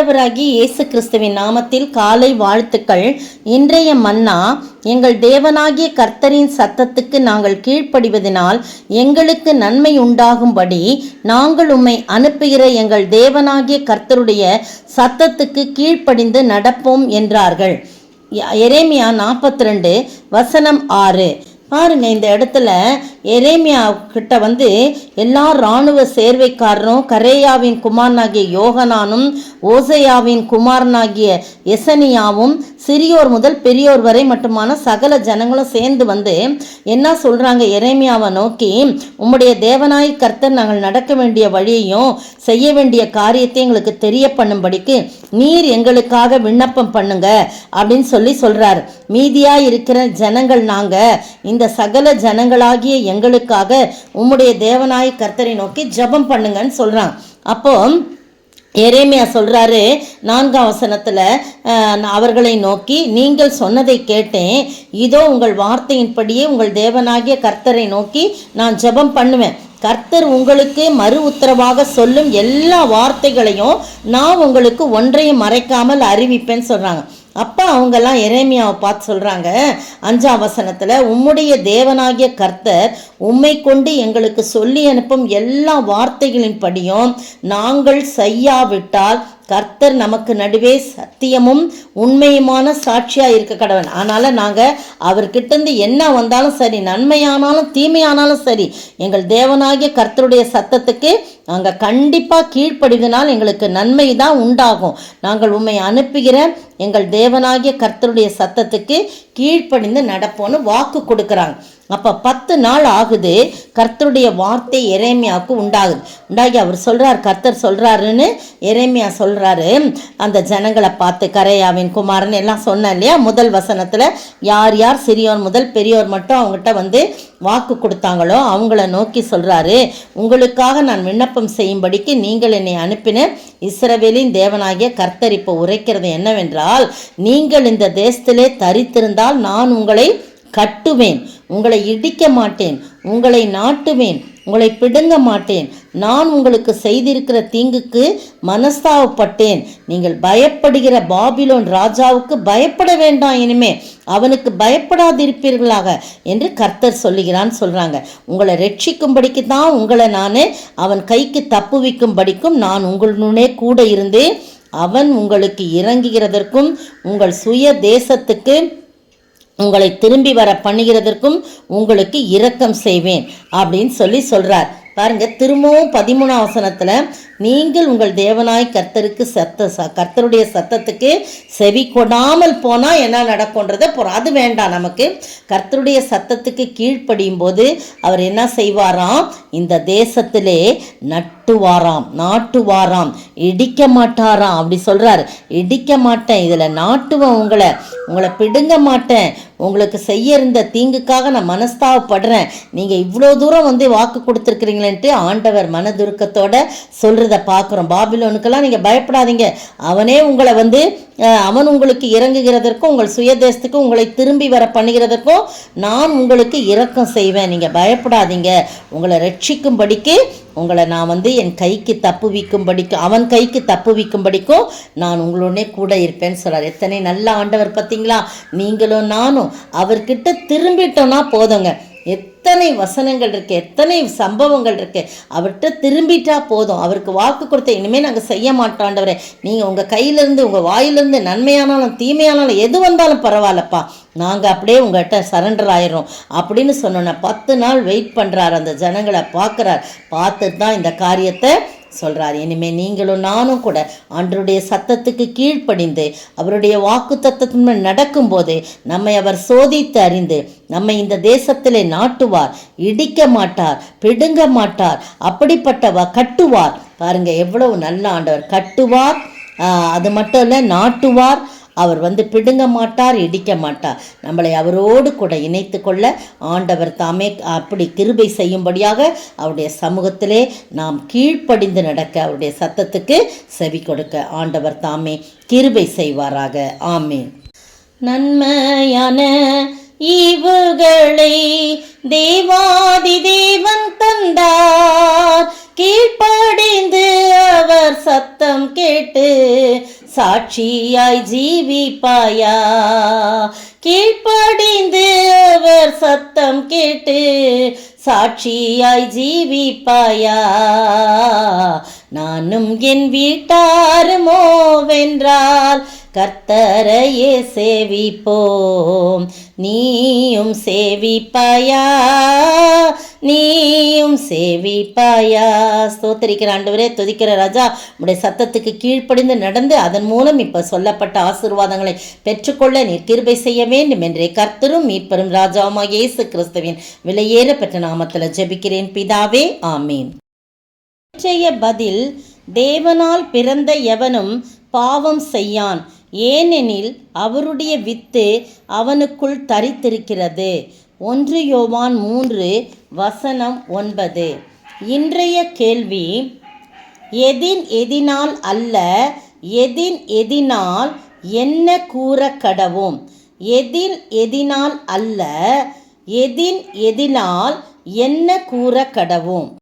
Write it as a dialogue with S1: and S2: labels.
S1: ஆண்டவராகிய இயேசு கிறிஸ்துவின் நாமத்தில் காலை வாழ்த்துக்கள். இன்றைய மன்னா, எங்கள் தேவனாகிய கர்த்தரின் சத்தத்துக்கு நாங்கள் கீழ்ப்படிவதனால் எங்களுக்கு நன்மை உண்டாகும்படி நாங்கள் உம்மை அனுப்புகிற எங்கள் தேவனாகிய கர்த்தருடைய சத்தத்துக்கு கீழ்ப்படிந்து நடப்போம் என்றார்கள். எரேமியா 42 வசனம் 6. பாருங்க, இந்த இடத்துல எரேமியா கிட்ட எல்லா இராணுவ சேர்வைக்காரரும் கரேயாவின் குமாரனாகிய யோகனானும் ஓசையாவின் குமாரனாகிய எசனியாவும் சிறியோர் முதல் பெரியோர் வரை மட்டுமான சகல ஜனங்களும் சேர்ந்து என்ன சொல்றாங்க, எரேமியாவை நோக்கி, உம்முடைய தேவனாய் கர்த்தர் நாங்கள் நடக்க வேண்டிய வழியையும் செய்ய வேண்டிய காரியத்தை எங்களுக்கு தெரிய பண்ணும்படிக்கு நீர் எங்களுக்காக விண்ணப்பம் பண்ணுங்க அப்படின்னு சொல்றார். மீதியா இருக்கிற ஜனங்கள் நாங்க இந்த சகல ஜனங்களாகிய எங்களுக்காக உம்முடைய தேவனாய் கர்த்தரை நோக்கி ஜெபம் பண்ணுங்கன்னு சொல்றான். அப்போ எரேமியா சொல்றாரு 4ஆம் வசனத்துல, அவர்களை நோக்கி, நீங்கள் சொன்னதை கேட்டேன், இதோ உங்கள் வார்த்தையின்படியே உங்கள் தேவனாகிய கர்த்தரை நோக்கி நான் ஜெபம் பண்ணுவேன். கர்த்தர் உங்களுக்கு மறு உத்தரவாக சொல்லும் எல்லா வார்த்தைகளையும் நான் உங்களுக்கு ஒன்றையும் மறைக்காமல் அறிவிப்பேன்னு சொல்றாங்க. அப்போ அவங்கெல்லாம் எரேமியாவை பார்த்து சொல்கிறாங்க 5ஆம் வசனத்தில், உம்முடைய தேவனாகிய கர்த்தர் உம்மை கொண்டு எங்களுக்கு சொல்லி அனுப்பும் எல்லா வார்த்தைகளின் படியும் நாங்கள் செய்யாவிட்டால் கர்த்தர் நமக்கு நடுவே சத்தியமும் உண்மையுமான சாட்சியாக இருக்க கடவன். அதனால் நாங்கள் அவர்கிட்டருந்து என்ன வந்தாலும் சரி, நன்மையானாலும் தீமையானாலும் சரி, எங்கள் தேவனாகிய கர்த்தருடைய சத்தத்துக்கு நாங்கள் கண்டிப்பாக கீழ்ப்படிவதனால் எங்களுக்கு நன்மை தான் உண்டாகும். நாங்கள் உண்மை அனுப்புகிற எங்கள் தேவனாகிய கர்த்தருடைய சத்தத்துக்கு கீழ்ப்படிந்து நடப்போன்னு வாக்கு கொடுக்குறாங்க. அப்போ 10 நாள் ஆகுது, கர்த்தருடைய வார்த்தை எரேமியாவுக்கு உண்டாகி அவர் சொல்கிறார், கர்த்தர் சொல்கிறாருன்னு எரேமியா சொல்கிறாரு. அந்த ஜனங்களை பார்த்து, கரேயாவின் குமாரன் எல்லாம் சொன்னேன் இல்லையா, முதல் வசனத்தில் யார் யார் சிறியோர் முதல் பெரியோர் மட்டும் அவங்ககிட்ட வாக்கு கொடுத்தாங்களோ அவங்கள நோக்கி சொல்கிறாரு, உங்களுக்காக நான் விண்ணப்பம் செய்யும்படிக்கு நீங்கள் என்னை அனுப்பின இஸ்ரவேலின் தேவனாகிய கர்த்தர் இப்போ உரைக்கிறது என்னவென்றால், நீங்கள் இந்த தேசத்திலே தரித்திருந்தால் நான் உங்களை கட்டுவேன், உங்களை இடிக்க மாட்டேன், உங்களை நாட்டுவேன், உங்களை பிடுங்க மாட்டேன். நான் உங்களுக்கு செய்திருக்கிற தீங்குக்கு மனஸ்தாபப்பட்டேன். நீங்கள் பயப்படுகிற பாபிலோன் ராஜாவுக்கு பயப்பட வேண்டாம், இனிமே அவனுக்கு பயப்படாதிருப்பீர்களாக என்று கர்த்தர் சொல்றாங்க. உங்களை ரட்சிக்கும்படிக்கு தான் உங்களை நான் அவன் கைக்கு தப்புவிக்கும்படிக்கும் நான் உங்களுடனே கூட இருந்து அவன் உங்களுக்கு இறங்குகிறதற்கும் உங்கள் சுய தேசத்துக்கு உங்களை திரும்பி வர பண்ணுகிறதற்கும் உங்களுக்கு இரக்கம் செய்வேன் அப்படின்னு சொல்றார். பாருங்க, திரும்பவும் 13ஆம் வசனத்துல, நீங்கள் உங்கள் தேவனாய் கர்த்தருக்கு கர்த்தருடைய சத்தத்துக்கு செவி கொடாமல் போனா என்ன நடக்கும்ன்றத அது வேண்டாம். நமக்கு கர்த்தருடைய சத்தத்துக்கு கீழ்ப்படியும் போது அவர் என்ன செய்வாராம், இந்த தேசத்திலே நாட்டுவாராம், இடிக்க மாட்டாராம். அப்படி சொல்றாரு. இடிக்க மாட்டேன், இதுல நாட்டுவேன், உங்களை பிடுங்க மாட்டேன், உங்களுக்கு செய்ய இருந்த தீங்குக்காக நான் மனஸ்தாபப்படுறேன். நீங்க இவ்வளோ தூரம் வாக்கு கொடுத்துருக்கிறீங்களேன்ட்டு ஆண்டவர் மனதுருக்கத்தோட சொல்றத பார்க்குறோம். பாபிலோனுக்கெல்லாம் நீங்க பயப்படாதீங்க, அவனே உங்களை அவன் உங்களுக்கு இறங்குகிறதற்கும் உங்கள் சுயதேசத்துக்கும் உங்களை திரும்பி வர பண்ணுகிறதற்கும் நான் உங்களுக்கு இரக்கம் செய்வேன். நீங்கள் பயப்படாதீங்க, உங்களை ரட்சிக்கும்படிக்கு உங்களை நான் என் கைக்கு தப்புவிக்கும்படிக்கும் அவன் கைக்கு தப்புவிக்கும்படிக்கும் நான் உங்களோடனே கூட இருப்பேன்னு சொல்கிறார். எத்தனை நல்ல ஆண்டவர் பார்த்தீங்களா. நீங்களும் நானும் அவர்கிட்ட திரும்பிட்டோன்னா போதுங்க. எத்தனை வசனங்கள் இருக்கு, எத்தனை சம்பவங்கள் இருக்கு. அவர்கிட்ட திரும்பிட்டா போதும். அவருக்கு வாக்கு கொடுத்த இனிமேல் நாங்கள் செய்ய மாட்டோம்ன்றவரே, நீங்கள் உங்கள் கையிலேருந்து உங்கள் வாயிலிருந்து நன்மையானாலும் தீமையானாலும் எது வந்தாலும் பரவாயில்லப்பா, நாங்கள் அப்படியே உங்கள்கிட்ட சரண்டர் ஆயிடுறோம் அப்படின்னு சொன்னோன்னா 10 நாள் வெயிட் பண்ணுறார். அந்த ஜனங்களை பார்க்குறார். பார்த்துட்டு தான் இந்த காரியத்தை சொல்றார். இனிமே நீங்களும் நானும் கூட ஆண்டவருடைய சத்தத்துக்கு கீழ்ப்படிந்து அவருடைய வாக்கு தத்தத்தின் நடக்கும்போது நம்மை அவர் சோதித்து அறிந்து நம்மை இந்த தேசத்திலே நாட்டுவார், இடிக்க மாட்டார், பிடுங்க மாட்டார், அப்படிப்பட்ட கட்டுவார். பாருங்க, எவ்வளவு நல்ல ஆண்டவர். கட்டுவார், அது மட்டும் இல்லை, நாட்டுவார். அவர் பிடுங்க மாட்டார், இடிக்க மாட்டார். நம்மளை அவரோடு கூட இணைத்து கொள்ள ஆண்டவர் தாமே அப்படி கிருபை செய்யும்படியாக அவருடைய சமூகத்திலே நாம் கீழ்ப்படிந்து நடக்க, அவருடைய சத்தத்துக்கு செவி கொடுக்க ஆண்டவர் தாமே கிருபை செய்வாராக. ஆமென். நன்மையான ஈவுகளை தேவாதி தேவன் தந்தார், கீழ்ப்படிந்து அவர் சத்தம் கேட்டு சாட்சியாய் ஜீவிப்பாயா? கீழ்ப்படிந்து அவர் சத்தம் கேட்டு சாட்சியாய் ஜீவிப்பாயா? நானும் என் வீட்டாருமோ வென்றால் கர்த்தரையே சேவிப்போம். நீயும் சேவிப்பாயா? நீயும் சேவிப்பாயா? ஸ்தோத்திரிக்கிற ஆண்டவரே, துதிக்கிற ராஜா, உடைய சத்தத்துக்கு கீழ்ப்படிந்து நடந்து அதன் மூலம் இப்ப சொல்லப்பட்ட ஆசீர்வாதங்களை பெற்றுக்கொள்ள நீர் கிருபை செய்ய வேண்டும் என்றே கர்த்தரும் மீட்பரும் ராஜாவுமாகிய இயேசு கிறிஸ்துவின் விலையேற பெற்ற நாமத்தில் ஜெபிக்கிறேன் பிதாவே, ஆமீன். பதில்: தேவனால் பிறந்த எவனும் பாவம் செய்யான், ஏனெனில் அவருடைய வித்து அவனுக்குள் தரித்திருக்கிறது. 1 யோவான் 3:9. இன்றைய கேள்வி: எதினால் அல்ல, எதினால் என்ன கூற கடவோம்? எதினால் அல்ல, எதினால் என்ன கூற கடவோம்?